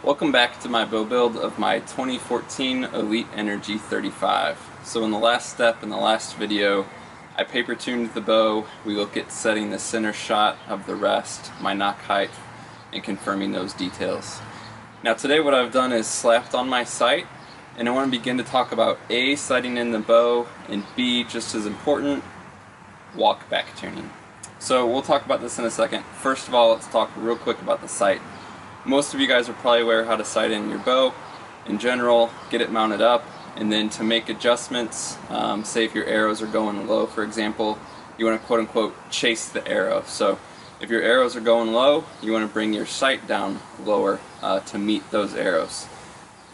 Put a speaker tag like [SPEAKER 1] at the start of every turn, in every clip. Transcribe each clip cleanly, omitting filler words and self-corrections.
[SPEAKER 1] Welcome back to my bow build of my 2014 Elite Energy 35. So in the last step, in the last video, I paper tuned the bow. We look at setting the center shot of the rest, my nock height, and confirming those details. Now today what I've done is slapped on my sight, and I want to begin to talk about A, sighting in the bow, and B, just as important, walkback tuning. So we'll talk about this in a second. First of all, let's talk real quick about the sight. Most of you guys are probably aware how to sight in your bow in general, get it mounted up, and then to make adjustments, say if your arrows are going low, for example, you want to quote unquote chase the arrow. So if your arrows are going low, you want to bring your sight down lower to meet those arrows.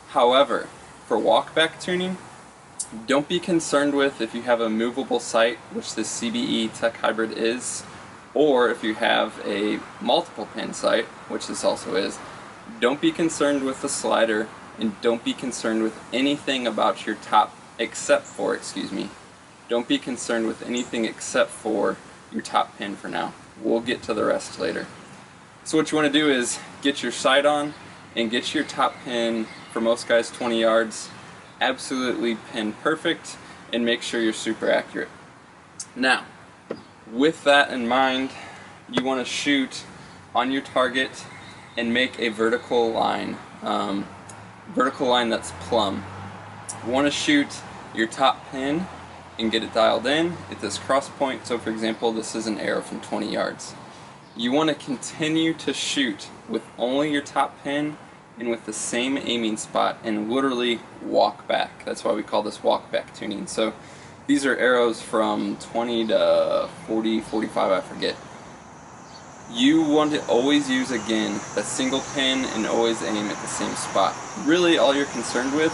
[SPEAKER 1] However, for walkback tuning, don't be concerned with if you have a movable sight, which this CBE Tech Hybrid is, or if you have a multiple pin sight, which this also is. Don't be concerned with the slider, and don't be concerned with anything about your top don't be concerned with anything except for your top pin for now. We'll get to the rest later. So what you want to do is get your sight on and get your top pin, for most guys 20 yards, absolutely pin perfect, and make sure you're super accurate. Now, with that in mind, you want to shoot on your target and make a vertical line that's plumb. You want to shoot your top pin and get it dialed in at this cross point. So for example, this is an arrow from 20 yards. You want to continue to shoot with only your top pin and with the same aiming spot and literally walk back. That's why we call this walkback tuning. So these are arrows from 20 to 40, 45, I forget. You want to always use, again, a single pin and always aim at the same spot. Really, all you're concerned with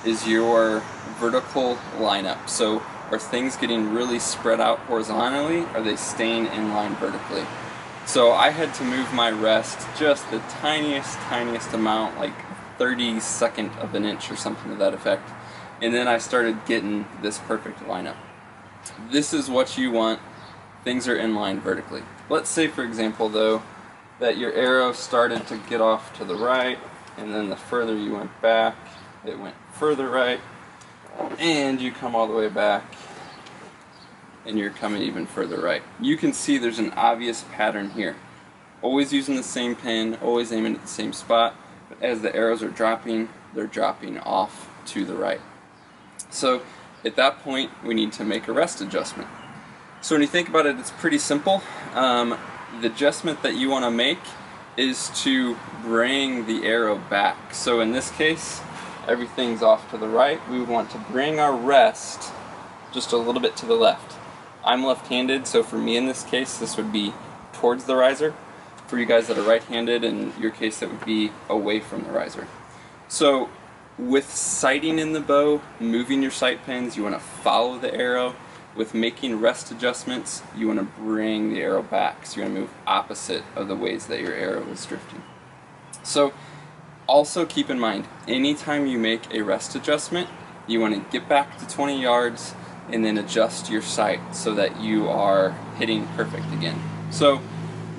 [SPEAKER 1] is your vertical lineup. So are things getting really spread out horizontally? Are they staying in line vertically? So I had to move my rest just the tiniest amount, like 32nd of an inch or something to that effect. And then I started getting this perfect lineup. This is what you want. Things are in line vertically. Let's say, for example, though, that your arrow started to get off to the right, and then the further you went back, it went further right, and you come all the way back, and you're coming even further right. You can see there's an obvious pattern here. Always using the same pin, always aiming at the same spot, but as the arrows are dropping, they're dropping off to the right. So at that point, we need to make a rest adjustment. So when you think about it, it's pretty simple. The adjustment that you want to make is to bring the arrow back. So in this case, everything's off to the right. We would want to bring our rest just a little bit to the left. I'm left-handed, so for me in this case, this would be towards the riser. For you guys that are right-handed, in your case, that would be away from the riser. So with sighting in the bow, moving your sight pins, you want to follow the arrow. With making rest adjustments, you want to bring the arrow back. So you want to move opposite of the ways that your arrow is drifting. So also keep in mind, anytime you make a rest adjustment, you want to get back to 20 yards and then adjust your sight so that you are hitting perfect again. So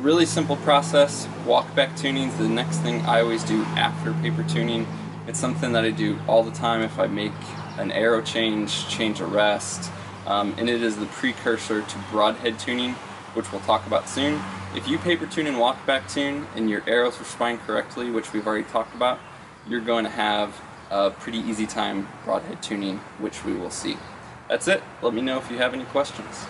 [SPEAKER 1] really simple process. Walkback tuning is the next thing I always do after paper tuning. It's something that I do all the time if I make an arrow change a rest, and it is the precursor to broadhead tuning, which we'll talk about soon. If you paper tune and walkback tune and your arrows are spined correctly, which we've already talked about, you're going to have a pretty easy time broadhead tuning, which we will see. That's it. Let me know if you have any questions.